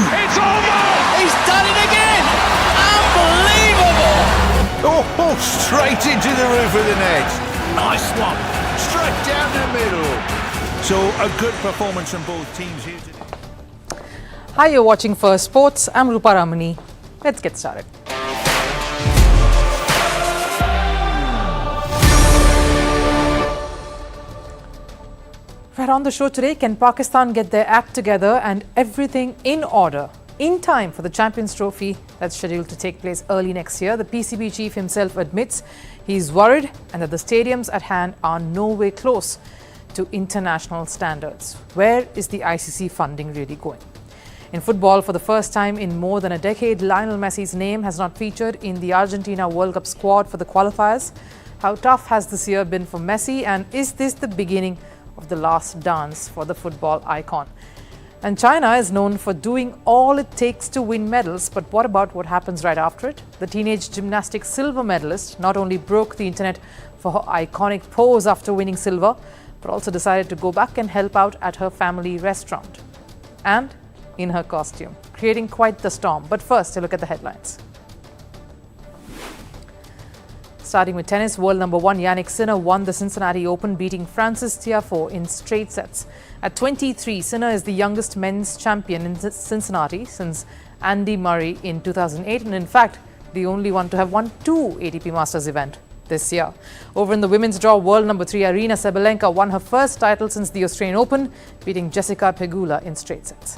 It's over! He's done it again! Unbelievable! Oh, straight into the roof of the net. Nice one. Straight down the middle. So a good performance from both teams here today. Hi, you're watching Firstpost. I'm Rupha Ramani. Let's get started. Right on the show today, can Pakistan get their act together and everything in order in time for the Champions Trophy that's scheduled to take place early next year? The PCB chief himself admits he's worried and that the stadiums at hand are no way close to international standards. Where is the ICC funding really going? In football, for the first time in more than a decade, Lionel Messi's name has not featured in the Argentina World Cup squad for the qualifiers. How tough has this year been for Messi, and is this the beginning of the last dance for the football icon? And China is known for doing all it takes to win medals, but what about what happens right after it? The teenage gymnastics silver medalist not only broke the internet for her iconic pose after winning silver, but also decided to go back and help out at her family restaurant. And in her costume, creating quite the storm. But first, a look at the headlines. Starting with tennis, world number one Jannik Sinner won the Cincinnati Open, beating Francis Tiafoe in straight sets. At 23, Sinner is the youngest men's champion in Cincinnati since Andy Murray in 2008, and in fact, the only one to have won two ATP Masters event this year. Over in the women's draw, world number 3 Aryna Sabalenka won her first title since the Australian Open, beating Jessica Pegula in straight sets.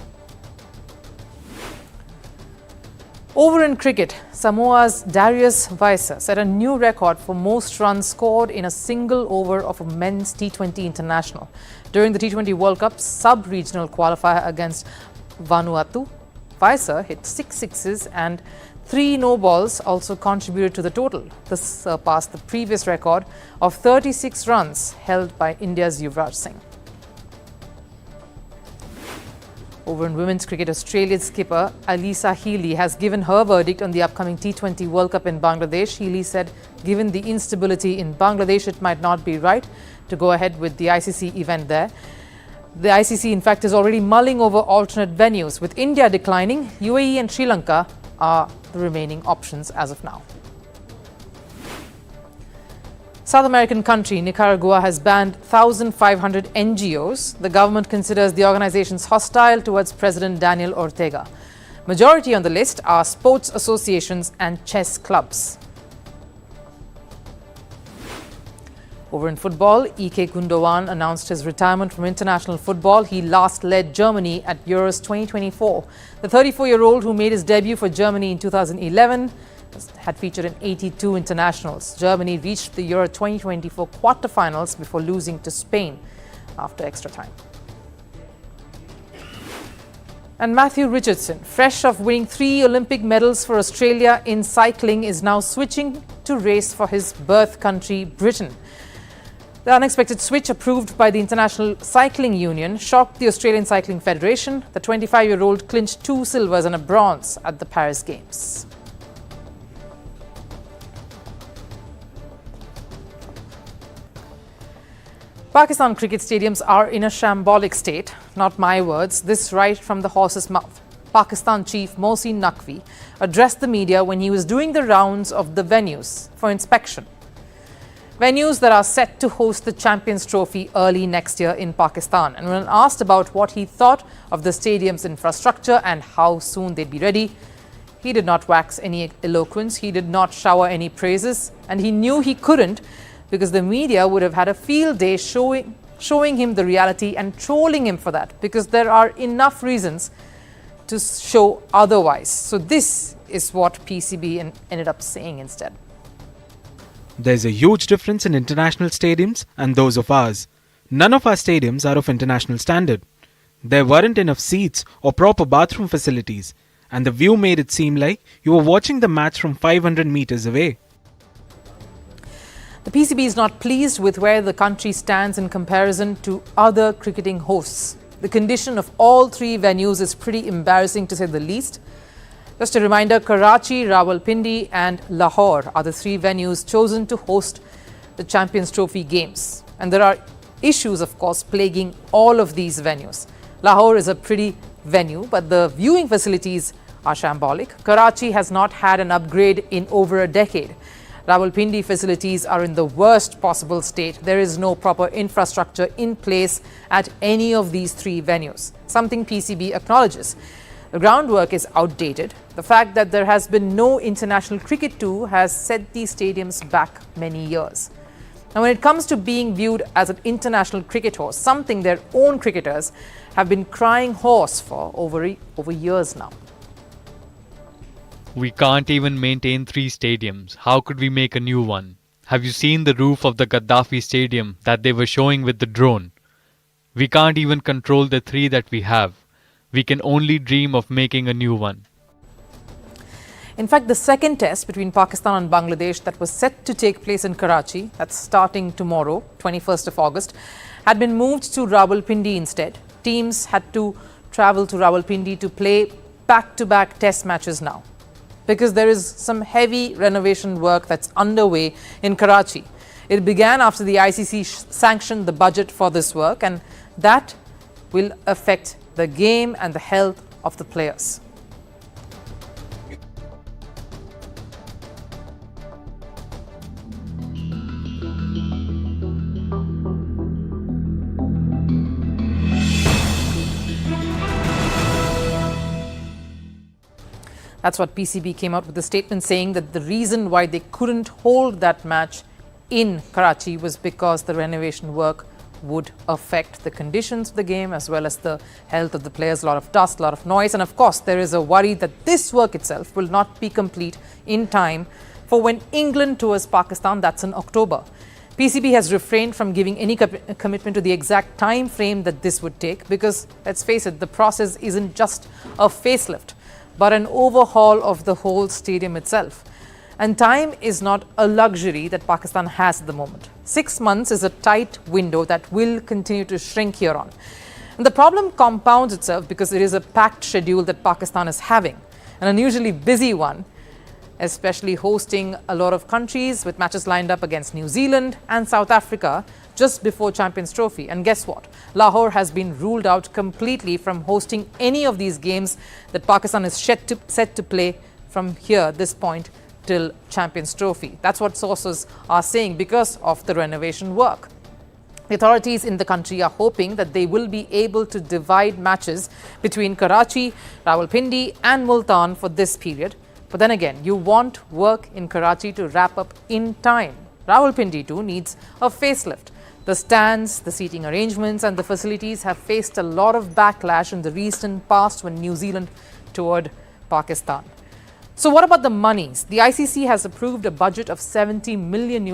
Over in cricket, Samoa's Darius Weiser set a new record for most runs scored in a single over of a men's T20 international. During the T20 World Cup sub-regional qualifier against Vanuatu, Weiser hit 6 sixes and 3 no-balls also contributed to the total. This surpassed the previous record of 36 runs held by India's Yuvraj Singh. Over in women's cricket, Australia's skipper Alyssa Healy has given her verdict on the upcoming T20 World Cup in Bangladesh. Healy said, given the instability in Bangladesh, it might not be right to go ahead with the ICC event there. The ICC, in fact, is already mulling over alternate venues. With India declining, UAE and Sri Lanka are the remaining options as of now. South American country Nicaragua has banned 1,500 NGOs. The government considers the organizations hostile towards President Daniel Ortega. Majority on the list are sports associations and chess clubs. Over in football, Ike Gundogan announced his retirement from international football. He last led Germany at Euros 2024. The 34-year-old, who made his debut for Germany in 2011, had featured in 82 internationals. Germany reached the Euro 2024 quarterfinals before losing to Spain after extra time. And Matthew Richardson, fresh off winning 3 Olympic medals for Australia in cycling, is now switching to race for his birth country, Britain. The unexpected switch, approved by the International Cycling Union, shocked the Australian Cycling Federation. The 25-year-old clinched 2 silvers and a bronze at the Paris Games. Pakistan cricket stadiums are in a shambolic state. Not my words, this right from the horse's mouth. Pakistan chief Mohsin Naqvi addressed the media when he was doing the rounds of the venues for inspection. Venues that are set to host the Champions Trophy early next year in Pakistan. And when asked about what he thought of the stadium's infrastructure and how soon they'd be ready, he did not wax any eloquence, he did not shower any praises, and he knew he couldn't, because the media would have had a field day showing him the reality and trolling him for that, because there are enough reasons to show otherwise. So this is what PCB ended up saying instead. There's a huge difference in international stadiums and those of ours. None of our stadiums are of international standard. There weren't enough seats or proper bathroom facilities, and the view made it seem like you were watching the match from 500 meters away. The PCB is not pleased with where the country stands in comparison to other cricketing hosts. The condition of all 3 venues is pretty embarrassing, to say the least. Just a reminder, Karachi, Rawalpindi and Lahore are the 3 venues chosen to host the Champions Trophy games. And there are issues, of course, plaguing all of these venues. Lahore is a pretty venue, but the viewing facilities are shambolic. Karachi has not had an upgrade in over a decade. Rawalpindi facilities are in the worst possible state. There is no proper infrastructure in place at any of these three venues, something PCB acknowledges. The groundwork is outdated. The fact that there has been no international cricket too has set these stadiums back many years. Now, when it comes to being viewed as an international cricket horse, something their own cricketers have been crying hoarse for over years now. We can't even maintain 3 stadiums. How could we make a new one? Have you seen the roof of the Gaddafi stadium that they were showing with the drone? We can't even control the 3 that we have. We can only dream of making a new one. In fact, the second test between Pakistan and Bangladesh that was set to take place in Karachi, that's starting tomorrow, 21st of August, had been moved to Rawalpindi instead. Teams had to travel to Rawalpindi to play back-to-back test matches now, because there is some heavy renovation work that's underway in Karachi. It began after the ICC sanctioned the budget for this work, and that will affect the game and the health of the players. That's what PCB came out with a statement saying that the reason why they couldn't hold that match in Karachi was because the renovation work would affect the conditions of the game as well as the health of the players. A lot of dust, a lot of noise, and of course there is a worry that this work itself will not be complete in time for when England tours Pakistan. That's in October. PCB has refrained from giving any commitment to the exact time frame that this would take, because let's face it, the process isn't just a facelift but an overhaul of the whole stadium itself. And time is not a luxury that Pakistan has at the moment. 6 months is a tight window that will continue to shrink here on. And the problem compounds itself because it is a packed schedule that Pakistan is having, an unusually busy one, especially hosting a lot of countries with matches lined up against New Zealand and South Africa just before Champions Trophy. And guess what? Lahore has been ruled out completely from hosting any of these games that Pakistan is set to play from here, this point, till Champions Trophy. That's what sources are saying because of the renovation work. The authorities in the country are hoping that they will be able to divide matches between Karachi, Rawalpindi and Multan for this period. But then again, you want work in Karachi to wrap up in time. Rawalpindi too needs a facelift. The stands, the seating arrangements and the facilities have faced a lot of backlash in the recent past when New Zealand toured Pakistan. So what about the monies? The ICC has approved a budget of $70 million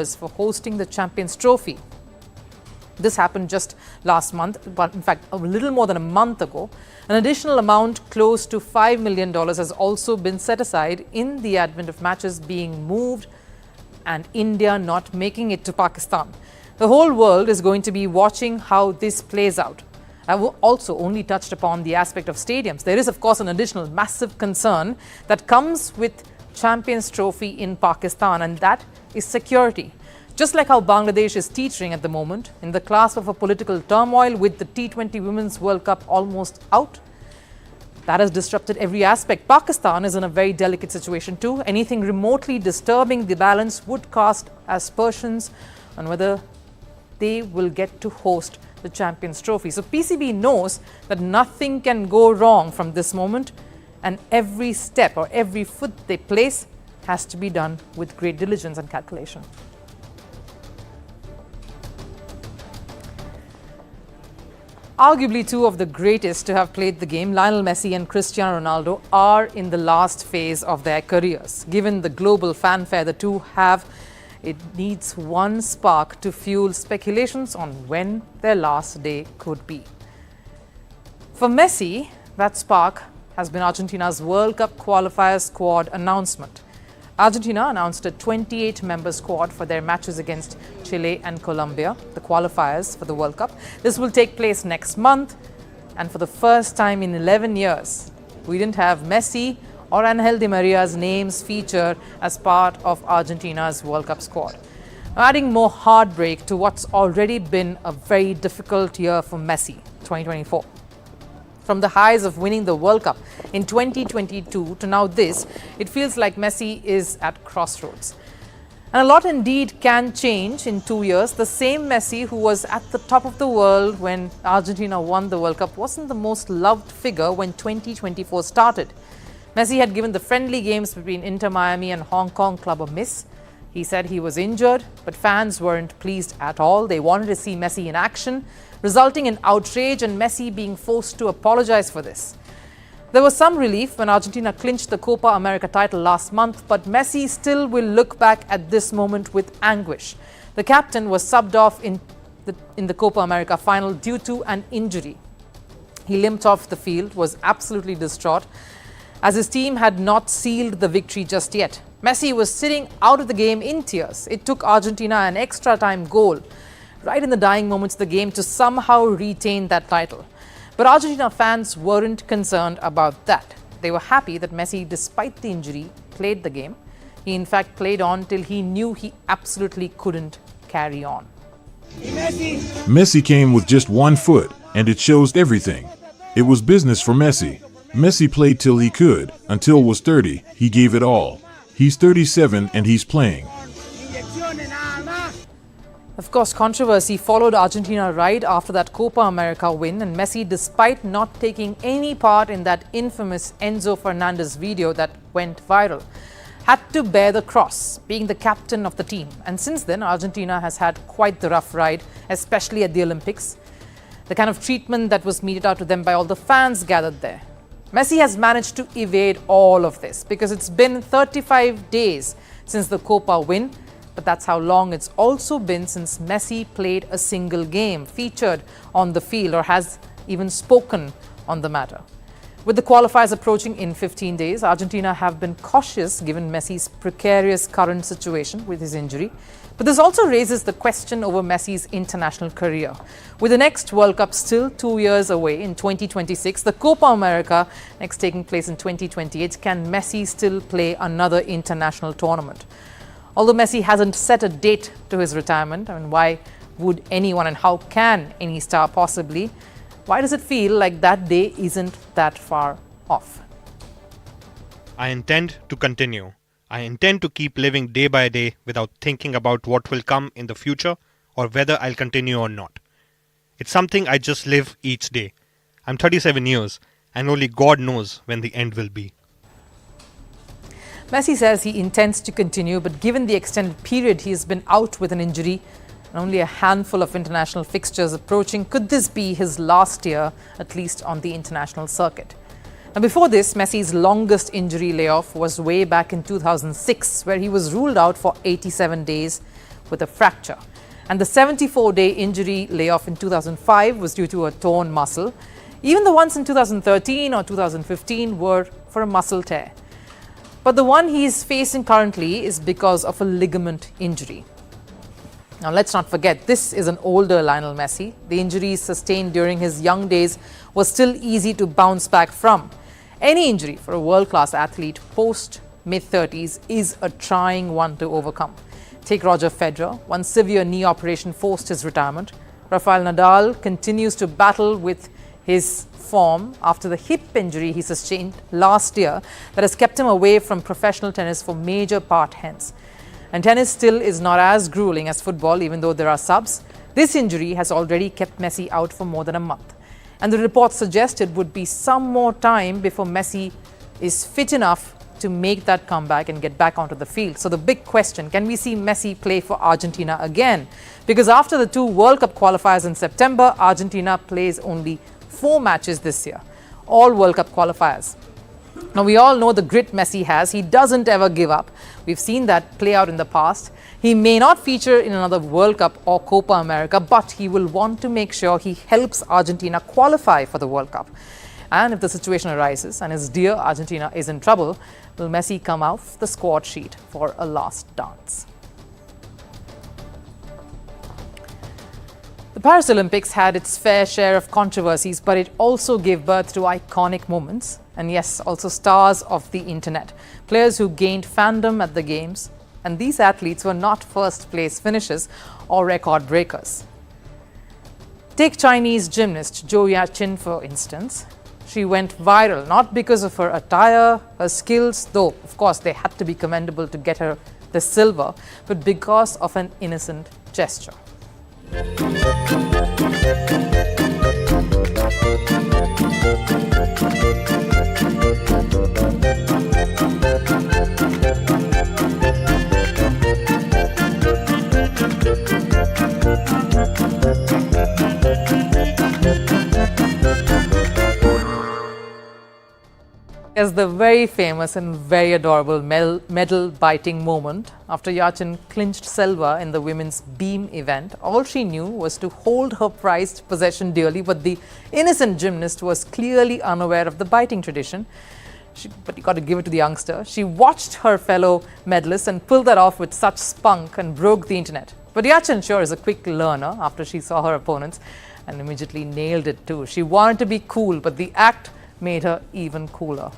for hosting the Champions Trophy. This happened just last month, but in fact a little more than a month ago. An additional amount close to $5 million has also been set aside in the advent of matches being moved and India not making it to Pakistan. The whole world is going to be watching how this plays out. I've also only touched upon the aspect of stadiums. There is, of course, an additional massive concern that comes with Champions Trophy in Pakistan, and that is security. Just like how Bangladesh is teetering at the moment in the clasp of a political turmoil with the T20 Women's World Cup almost out, that has disrupted every aspect. Pakistan is in a very delicate situation too. Anything remotely disturbing the balance would cast aspersions on whether they will get to host the Champions Trophy. So PCB knows that nothing can go wrong from this moment, and every step or every foot they place has to be done with great diligence and calculation. Arguably two of the greatest to have played the game, Lionel Messi and Cristiano Ronaldo, are in the last phase of their careers. Given the global fanfare the two have, it needs one spark to fuel speculations on when their last day could be. For Messi, that spark has been Argentina's World Cup qualifier squad announcement. Argentina announced a 28-member squad for their matches against Chile and Colombia, the qualifiers for the World Cup. This will take place next month, and for the first time in 11 years, we didn't have Messi or Angel Di Maria's names feature as part of Argentina's World Cup squad. Adding more heartbreak to what's already been a very difficult year for Messi, 2024. From the highs of winning the World Cup in 2022 to now this, it feels like Messi is at crossroads. And a lot indeed can change in 2 years. The same Messi who was at the top of the world when Argentina won the World Cup wasn't the most loved figure when 2024 started. Messi had given the friendly games between Inter Miami and Hong Kong club a miss. He said he was injured, but fans weren't pleased at all. They wanted to see Messi in action, resulting in outrage and Messi being forced to apologize for this. There was some relief when Argentina clinched the Copa America title last month, but Messi still will look back at this moment with anguish. The captain was subbed off in the Copa America final due to an injury. He limped off the field, was absolutely distraught, as his team had not sealed the victory just yet. Messi was sitting out of the game in tears. It took Argentina an extra time goal right in the dying moments of the game to somehow retain that title. But Argentina fans weren't concerned about that. They were happy that Messi, despite the injury, played the game. He in fact played on till he knew he absolutely couldn't carry on. Messi came with just 1 foot, and it shows everything. It was business for Messi. Messi played till he could, until was 30, he gave it all. He's 37 and he's playing. Of course, controversy followed Argentina right after that Copa America win, and Messi, despite not taking any part in that infamous Enzo Fernandez video that went viral, had to bear the cross, being the captain of the team. And since then, Argentina has had quite the rough ride, especially at the Olympics. The kind of treatment that was meted out to them by all the fans gathered there. Messi has managed to evade all of this because it's been 35 days since the Copa win, but that's how long it's also been since Messi played a single game, featured on the field, or has even spoken on the matter. With the qualifiers approaching in 15 days, Argentina have been cautious given Messi's precarious current situation with his injury. But this also raises the question over Messi's international career. With the next World Cup still 2 years away in 2026, the Copa America next taking place in 2028, can Messi still play another international tournament? Although Messi hasn't set a date to his retirement, why would anyone, and how can any star possibly? Why does it feel like that day isn't that far off? I intend to continue. I intend to keep living day by day without thinking about what will come in the future or whether I'll continue or not. It's something I just live each day. I'm 37 years and only God knows when the end will be. Messi says he intends to continue, but given the extended period he has been out with an injury and only a handful of international fixtures approaching, could this be his last year, at least on the international circuit? Now, before this, Messi's longest injury layoff was way back in 2006, where he was ruled out for 87 days with a fracture. And the 74-day injury layoff in 2005 was due to a torn muscle. Even the ones in 2013 or 2015 were for a muscle tear. But the one he is facing currently is because of a ligament injury. Now, let's not forget, this is an older Lionel Messi. The injuries sustained during his young days was still easy to bounce back from. Any injury for a world-class athlete post mid-30s is a trying one to overcome. Take Roger Federer. One severe knee operation forced his retirement. Rafael Nadal continues to battle with his form after the hip injury he sustained last year that has kept him away from professional tennis for major part hence. And tennis still is not as grueling as football, even though there are subs. This injury has already kept Messi out for more than a month. And the reports suggest it would be some more time before Messi is fit enough to make that comeback and get back onto the field. So the big question, can we see Messi play for Argentina again? Because after the 2 World Cup qualifiers in September, Argentina plays only 4 matches this year, all World Cup qualifiers. Now, we all know the grit Messi has. He doesn't ever give up. We've seen that play out in the past. He may not feature in another World Cup or Copa America, but he will want to make sure he helps Argentina qualify for the World Cup. And if the situation arises and his dear Argentina is in trouble, will Messi come off the squad sheet for a last dance? The Paris Olympics had its fair share of controversies, but it also gave birth to iconic moments. And yes, also stars of the internet, players who gained fandom at the games. And these athletes were not first place finishers or record breakers. Take Chinese gymnast Zhou Yaqin, for instance. She went viral not because of her attire, her skills, though of course they had to be commendable to get her the silver, but because of an innocent gesture. Is the very famous and very adorable medal biting moment after Yaqin clinched silver in the women's beam event. All she knew was to hold her prized possession dearly, but the innocent gymnast was clearly unaware of the biting tradition. But you got to give it to the youngster. She watched her fellow medalists and pulled that off with such spunk and broke the internet. But Yaqin sure is a quick learner after she saw her opponents and immediately nailed it too. She wanted to be cool, but the act made her even cooler.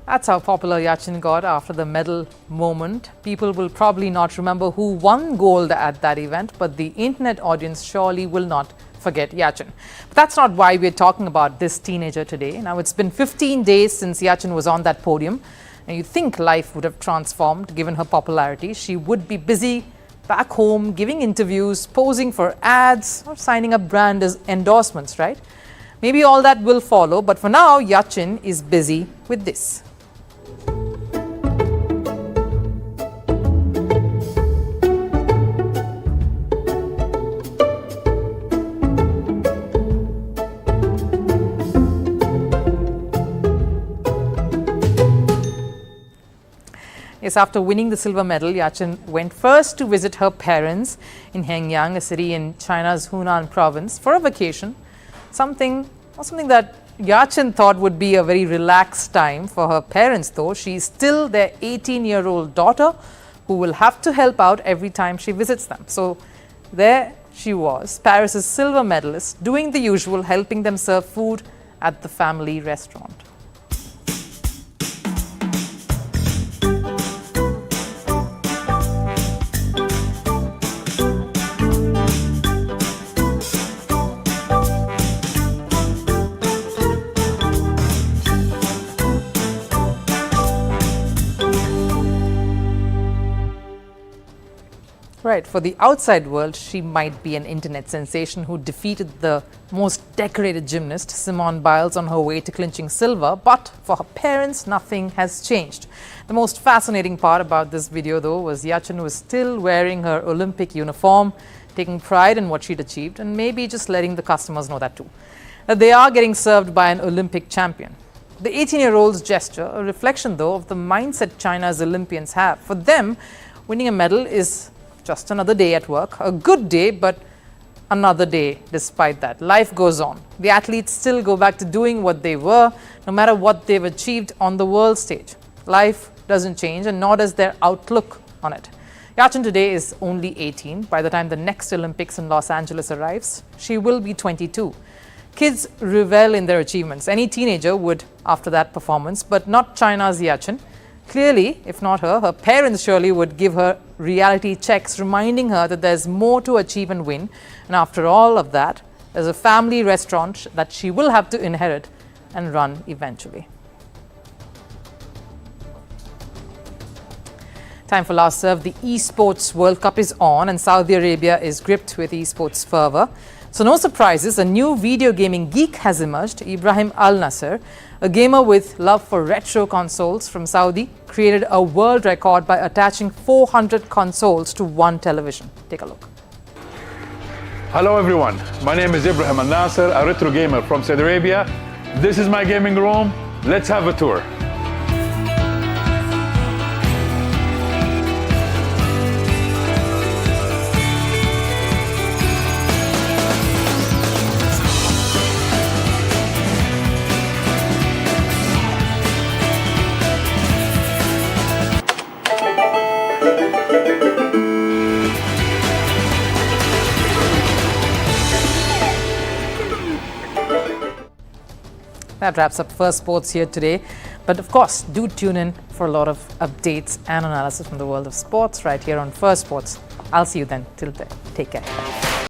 That's how popular Yaqin got after the medal moment. People will probably not remember who won gold at that event, but the internet audience surely will not forget Yaqin. But that's not why we're talking about this teenager today. Now, it's been 15 days since Yaqin was on that podium, and you think life would have transformed given her popularity. She would be busy back home, giving interviews, posing for ads, or signing up brand endorsements, right? Maybe all that will follow, but for now, Yaqin is busy with this. Yes, after winning the silver medal, Yaqin went first to visit her parents in Hengyang, a city in China's Hunan province, for a vacation. Something that Yaqin thought would be a very relaxed time for her parents, though. She's still their 18-year-old daughter who will have to help out every time she visits them. So there she was, Paris's silver medalist, doing the usual, helping them serve food at the family restaurant. Right, for the outside world, she might be an internet sensation who defeated the most decorated gymnast, Simone Biles, on her way to clinching silver. But for her parents, nothing has changed. The most fascinating part about this video, though, was Yaqin was still wearing her Olympic uniform, taking pride in what she'd achieved, and maybe just letting the customers know that too. That they are getting served by an Olympic champion. The 18-year-old's gesture, a reflection, though, of the mindset China's Olympians have. For them, winning a medal is just another day at work, a good day, but another day despite that. Life goes on. The athletes still go back to doing what they were, no matter what they've achieved on the world stage. Life doesn't change, and nor does their outlook on it. Yaqin today is only 18. By the time the next Olympics in Los Angeles arrives, she will be 22. Kids revel in their achievements. Any teenager would after that performance, but not China's Yaqin. Clearly, if not her, her parents surely would give her reality checks, reminding her that there's more to achieve and win. And after all of that, there's a family restaurant that she will have to inherit and run eventually. Time for last serve. The Esports World Cup is on, and Saudi Arabia is gripped with esports fervor. So no surprises, a new video gaming geek has emerged. Ibrahim Al Nasser, a gamer with love for retro consoles from Saudi, created a world record by attaching 400 consoles to one television. Take a look. Hello everyone, my name is Ibrahim Al Nasser, a retro gamer from Saudi Arabia. This is my gaming room. Let's have a tour. That wraps up Firstpost here today. But of course, do tune in for a lot of updates and analysis from the world of sports right here on Firstpost. I'll see you then. Till then, take care.